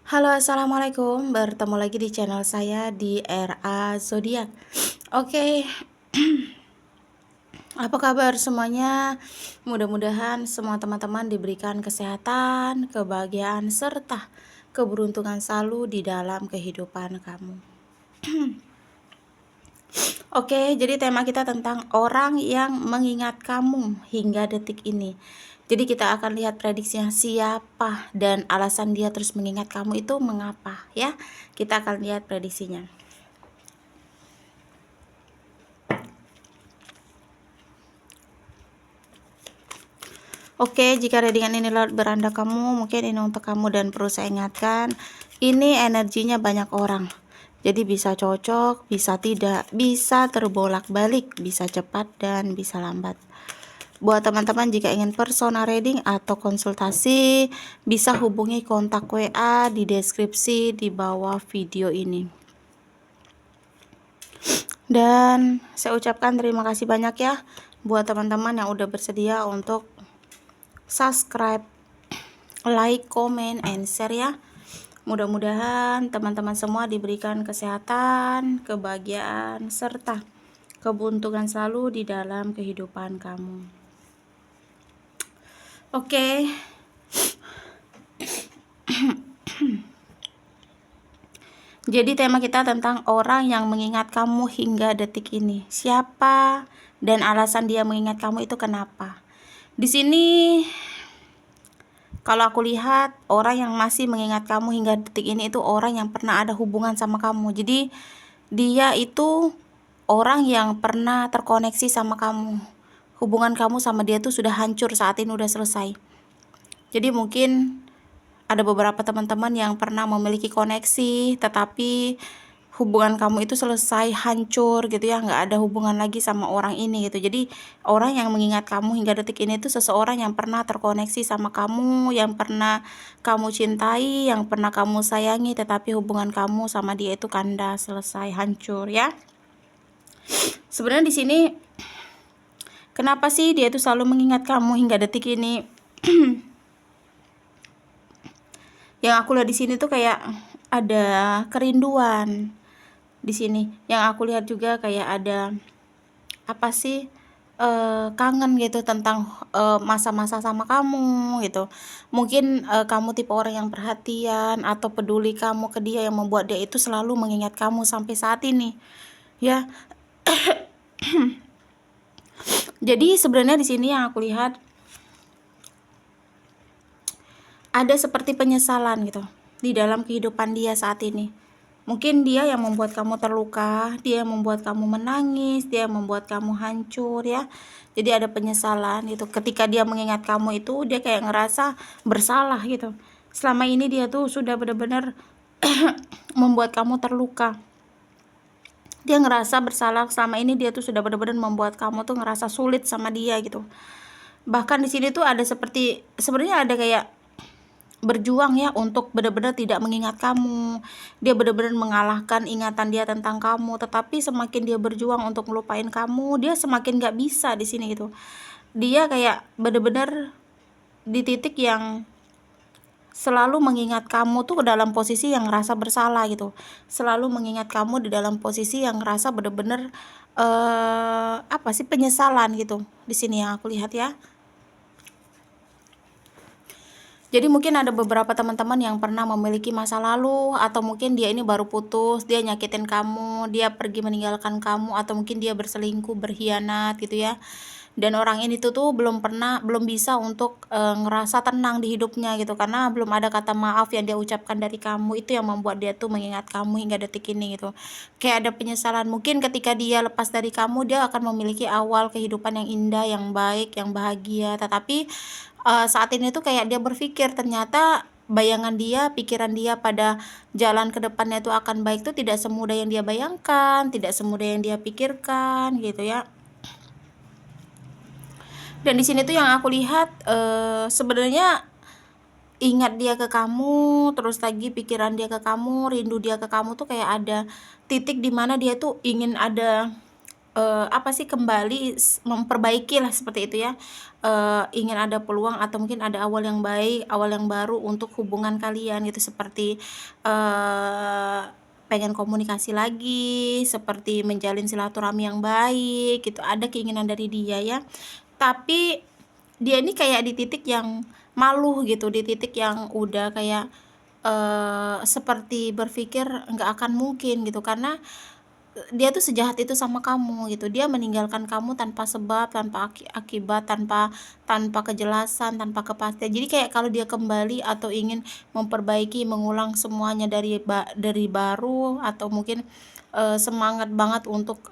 Halo, assalamualaikum. Bertemu lagi di channel saya di RA Zodiak. Oke, apa kabar semuanya? Mudah-mudahan semua teman-teman diberikan kesehatan, kebahagiaan, serta keberuntungan selalu di dalam kehidupan kamu. Oke, jadi tema kita tentang orang yang mengingat kamu hingga detik ini. Jadi kita akan lihat prediksinya siapa dan alasan dia terus mengingat kamu itu mengapa ya. Kita akan lihat prediksinya. Oke, jika readingan ini lewat beranda kamu, mungkin ini untuk kamu dan perlu saya ingatkan, ini energinya banyak orang. Jadi bisa cocok, bisa tidak, bisa terbolak-balik, bisa cepat dan bisa lambat. Buat teman-teman jika ingin personal reading atau konsultasi, bisa hubungi kontak WA di deskripsi di bawah video ini. Dan saya ucapkan terima kasih banyak ya buat teman-teman yang udah bersedia untuk subscribe, like, comment, and share ya. Mudah-mudahan teman-teman semua diberikan kesehatan, kebahagiaan, serta keberuntungan selalu di dalam kehidupan kamu. Oke. Jadi tema kita tentang orang yang mengingat kamu hingga detik ini. Siapa dan alasan dia mengingat kamu itu kenapa? Di sini kalau aku lihat orang yang masih mengingat kamu hingga detik ini itu orang yang pernah ada hubungan sama kamu. Jadi dia itu orang yang pernah terkoneksi sama kamu. Hubungan kamu sama dia tuh sudah hancur, saat ini udah selesai. Jadi mungkin ada beberapa teman-teman yang pernah memiliki koneksi, tetapi hubungan kamu itu selesai, hancur gitu ya, nggak ada hubungan lagi sama orang ini gitu. Jadi orang yang mengingat kamu hingga detik ini itu seseorang yang pernah terkoneksi sama kamu, yang pernah kamu cintai, yang pernah kamu sayangi, tetapi hubungan kamu sama dia itu kandas, selesai, hancur ya. Sebenarnya di sini kenapa sih dia itu selalu mengingat kamu hingga detik ini? Yang aku lihat di sini tuh kayak ada kerinduan di sini. Yang aku lihat juga kayak ada apa sih, kangen gitu tentang masa-masa sama kamu gitu. Mungkin kamu tipe orang yang perhatian atau peduli kamu ke dia, yang membuat dia itu selalu mengingat kamu sampai saat ini ya. Jadi sebenarnya di sini yang aku lihat ada seperti penyesalan gitu di dalam kehidupan dia saat ini. Mungkin dia yang membuat kamu terluka, dia yang membuat kamu menangis, dia yang membuat kamu hancur ya. Jadi ada penyesalan gitu. Ketika dia mengingat kamu itu, dia kayak ngerasa bersalah gitu. Selama ini dia tuh sudah benar-benar membuat kamu terluka. Dia ngerasa bersalah, selama ini dia tuh sudah benar-benar membuat kamu tuh ngerasa sulit sama dia gitu. Bahkan di sini tuh ada seperti, sebenarnya ada kayak berjuang ya untuk benar-benar tidak mengingat kamu. Dia benar-benar mengalahkan ingatan dia tentang kamu, tetapi semakin dia berjuang untuk melupain kamu, dia semakin gak bisa di sini gitu. Dia kayak benar-benar di titik yang selalu mengingat kamu tuh dalam posisi yang ngerasa bersalah gitu. Selalu mengingat kamu di dalam posisi yang ngerasa benar-benar apa sih, penyesalan gitu. Di sini yang aku lihat ya. Jadi mungkin ada beberapa teman-teman yang pernah memiliki masa lalu, atau mungkin dia ini baru putus, dia nyakitin kamu, dia pergi meninggalkan kamu, atau mungkin dia berselingkuh, berkhianat gitu ya. Dan orang ini tuh belum bisa untuk ngerasa tenang di hidupnya gitu, karena belum ada kata maaf yang dia ucapkan dari kamu. Itu yang membuat dia tuh mengingat kamu hingga detik ini gitu. Kayak ada penyesalan, mungkin ketika dia lepas dari kamu, dia akan memiliki awal kehidupan yang indah, yang baik, yang bahagia. Tetapi saat ini tuh kayak dia berpikir ternyata bayangan dia, pikiran dia pada jalan ke depannya itu akan baik tuh tidak semudah yang dia bayangkan, tidak semudah yang dia pikirkan gitu ya. Dan di sini tuh yang aku lihat sebenarnya ingat dia ke kamu, terus lagi pikiran dia ke kamu, rindu dia ke kamu tuh kayak ada titik dimana dia tuh ingin ada apa sih, kembali memperbaiki lah seperti itu ya, ingin ada peluang atau mungkin ada awal yang baik, awal yang baru untuk hubungan kalian gitu, seperti, eee, pengen komunikasi lagi, seperti menjalin silaturahmi yang baik gitu, ada keinginan dari dia ya. Tapi dia ini kayak di titik yang malu gitu, di titik yang udah kayak, seperti berpikir nggak akan mungkin gitu, karena dia tuh sejahat itu sama kamu gitu. Dia meninggalkan kamu tanpa sebab, tanpa akibat, tanpa tanpa kejelasan, tanpa kepastian. Jadi kayak kalau dia kembali atau ingin memperbaiki, mengulang semuanya dari baru, atau mungkin, semangat banget untuk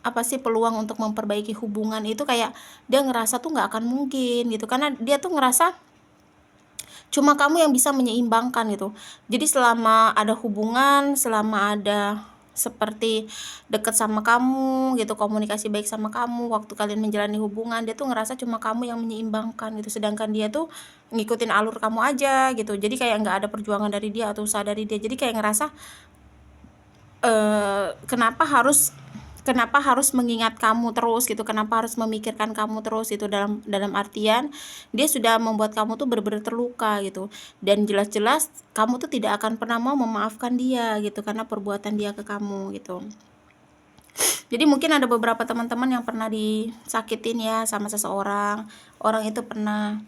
apa sih, peluang untuk memperbaiki hubungan itu, kayak dia ngerasa tuh nggak akan mungkin gitu. Karena dia tuh ngerasa cuma kamu yang bisa menyeimbangkan gitu. Jadi selama ada hubungan, selama ada seperti deket sama kamu gitu, komunikasi baik sama kamu, waktu kalian menjalani hubungan, dia tuh ngerasa cuma kamu yang menyeimbangkan gitu, sedangkan dia tuh ngikutin alur kamu aja gitu. Jadi kayak nggak ada perjuangan dari dia atau usaha dari dia. Jadi kayak ngerasa, kenapa harus mengingat kamu terus gitu, kenapa harus memikirkan kamu terus itu, dalam dalam artian dia sudah membuat kamu tuh bener-bener terluka gitu, dan jelas-jelas kamu tuh tidak akan pernah mau memaafkan dia gitu karena perbuatan dia ke kamu gitu. Jadi mungkin ada beberapa teman-teman yang pernah disakitin ya sama seseorang, orang itu pernah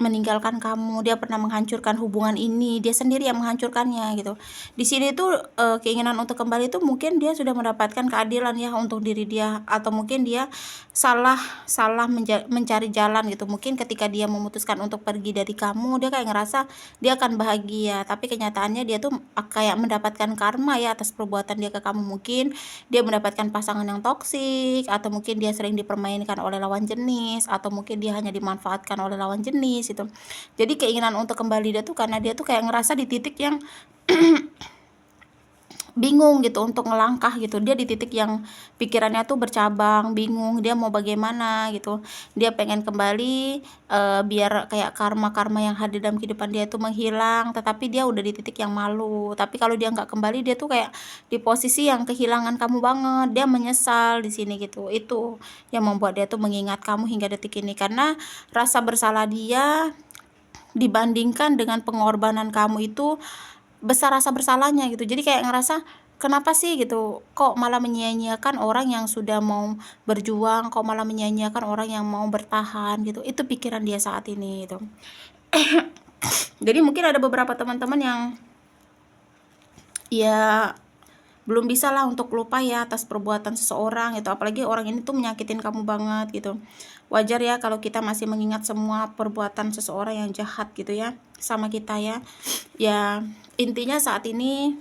meninggalkan kamu, dia pernah menghancurkan hubungan ini, dia sendiri yang menghancurkannya gitu. Di sini tuh, keinginan untuk kembali itu mungkin dia sudah mendapatkan keadilan ya untuk diri dia, atau mungkin dia salah salah mencari jalan gitu. Mungkin ketika dia memutuskan untuk pergi dari kamu, dia kayak ngerasa dia akan bahagia, tapi kenyataannya dia tuh kayak mendapatkan karma ya atas perbuatan dia ke kamu. Mungkin dia mendapatkan pasangan yang toksik, atau mungkin dia sering dipermainkan oleh lawan jenis, atau mungkin dia hanya dimanfaatkan oleh lawan jenis gitu. Jadi keinginan untuk kembali dia tuh karena dia tuh kayak ngerasa di titik yang bingung gitu untuk ngelangkah gitu. Dia di titik yang pikirannya tuh bercabang, bingung dia mau bagaimana gitu. Dia pengen kembali, biar kayak karma-karma yang hadir dalam kehidupan dia itu menghilang, tetapi dia udah di titik yang malu. Tapi kalau dia nggak kembali, dia tuh kayak di posisi yang kehilangan kamu banget. Dia menyesal di sini gitu. Itu yang membuat dia tuh mengingat kamu hingga detik ini, karena rasa bersalah dia dibandingkan dengan pengorbanan kamu itu besar rasa bersalahnya gitu. Jadi kayak ngerasa, kenapa sih gitu, kok malah menyia-nyiakan orang yang sudah mau berjuang, kok malah menyia-nyiakan orang yang mau bertahan gitu. Itu pikiran dia saat ini gitu. Jadi mungkin ada beberapa teman-teman yang ya belum bisa lah untuk lupa ya atas perbuatan seseorang gitu, apalagi orang ini tuh menyakitin kamu banget gitu. Wajar ya kalau kita masih mengingat semua perbuatan seseorang yang jahat gitu ya sama kita ya. Ya intinya saat ini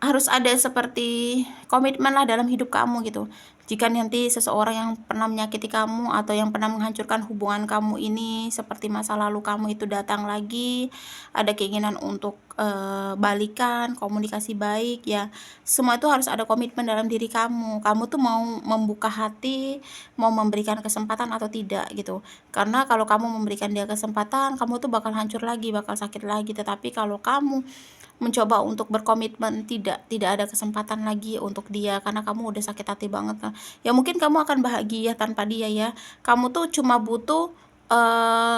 harus ada seperti komitmen lah dalam hidup kamu gitu. Jika nanti seseorang yang pernah menyakiti kamu atau yang pernah menghancurkan hubungan kamu ini seperti masa lalu kamu itu datang lagi, ada keinginan untuk balikan, komunikasi baik ya. Semua itu harus ada komitmen dalam diri kamu. Kamu tuh mau membuka hati, mau memberikan kesempatan atau tidak gitu. Karena kalau kamu memberikan dia kesempatan, kamu tuh bakal hancur lagi, bakal sakit lagi. Tetapi kalau kamu mencoba untuk berkomitmen, tidak ada kesempatan lagi untuk dia karena kamu udah sakit hati banget kan. Ya mungkin kamu akan bahagia tanpa dia ya. Kamu tuh cuma butuh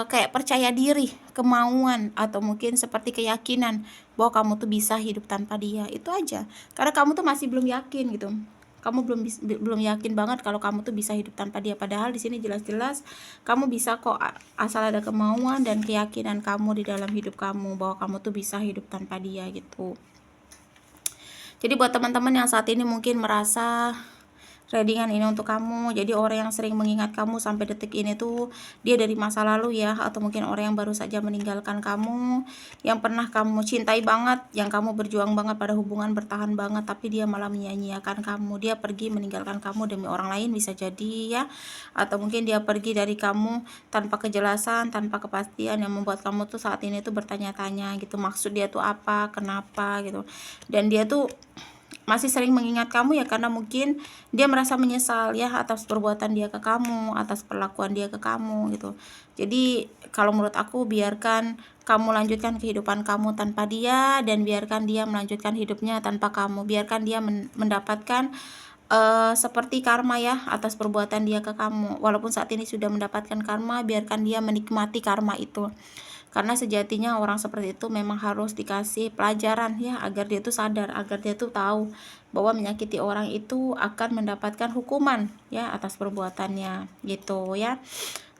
kayak percaya diri, kemauan, atau mungkin seperti keyakinan bahwa kamu tuh bisa hidup tanpa dia. Itu aja. Karena kamu tuh masih belum yakin gitu. Kamu belum yakin banget kalau kamu tuh bisa hidup tanpa dia, padahal di sini jelas-jelas kamu bisa kok, asal ada kemauan dan keyakinan kamu di dalam hidup kamu bahwa kamu tuh bisa hidup tanpa dia gitu. Jadi buat teman-teman yang saat ini mungkin merasa readingan ini untuk kamu, jadi orang yang sering mengingat kamu sampai detik ini tuh dia dari masa lalu ya, atau mungkin orang yang baru saja meninggalkan kamu, yang pernah kamu cintai banget, yang kamu berjuang banget pada hubungan, bertahan banget, tapi dia malah menyia-nyiakan kamu. Dia pergi meninggalkan kamu demi orang lain bisa jadi ya, atau mungkin dia pergi dari kamu tanpa kejelasan, tanpa kepastian, yang membuat kamu tuh saat ini tuh bertanya-tanya gitu, maksud dia tuh apa, kenapa gitu. Dan dia tuh masih sering mengingat kamu ya karena mungkin dia merasa menyesal ya atas perbuatan dia ke kamu, atas perlakuan dia ke kamu gitu. Jadi kalau menurut aku biarkan kamu lanjutkan kehidupan kamu tanpa dia, dan biarkan dia melanjutkan hidupnya tanpa kamu. Biarkan dia mendapatkan seperti karma ya atas perbuatan dia ke kamu. Walaupun saat ini sudah mendapatkan karma, biarkan dia menikmati karma itu. Karena sejatinya orang seperti itu memang harus dikasih pelajaran ya, agar dia tuh sadar, agar dia tuh tahu bahwa menyakiti orang itu akan mendapatkan hukuman ya atas perbuatannya gitu ya.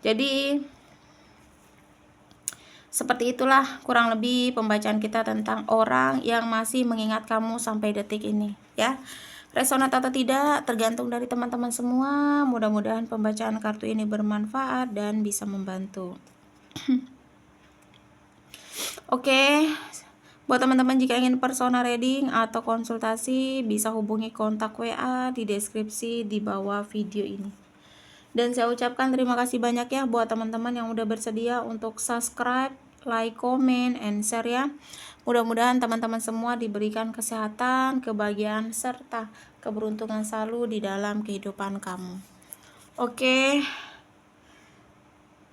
Jadi seperti itulah kurang lebih pembacaan kita tentang orang yang masih mengingat kamu sampai detik ini ya. Resonat atau tidak tergantung dari teman-teman semua. Mudah-mudahan pembacaan kartu ini bermanfaat dan bisa membantu. Oke, buat teman-teman jika ingin personal reading atau konsultasi bisa hubungi kontak WA di deskripsi di bawah video ini. Dan saya ucapkan terima kasih banyak ya buat teman-teman yang udah bersedia untuk subscribe, like, comment, and share ya. Mudah-mudahan teman-teman semua diberikan kesehatan, kebahagiaan, serta keberuntungan selalu di dalam kehidupan kamu. Oke.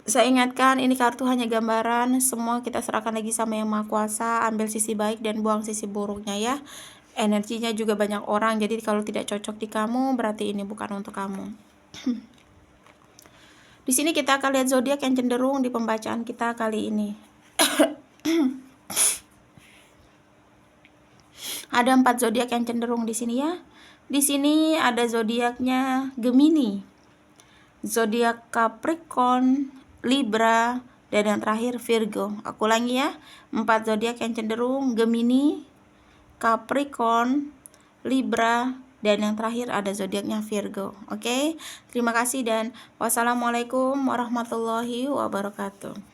Saya ingatkan ini kartu hanya gambaran, semua kita serahkan lagi sama Yang Maha Kuasa, ambil sisi baik dan buang sisi buruknya ya. Energinya juga banyak orang, jadi kalau tidak cocok di kamu berarti ini bukan untuk kamu. Di sini kita akan lihat zodiak yang cenderung di pembacaan kita kali ini. Ada 4 zodiak yang cenderung di sini ya. Di sini ada zodiaknya Gemini, zodiak Capricorn, Libra, dan yang terakhir Virgo. Aku ulangi ya, 4 zodiak yang cenderung Gemini, Capricorn, Libra, dan yang terakhir ada zodiaknya Virgo. Oke, terima kasih dan wassalamualaikum warahmatullahi wabarakatuh.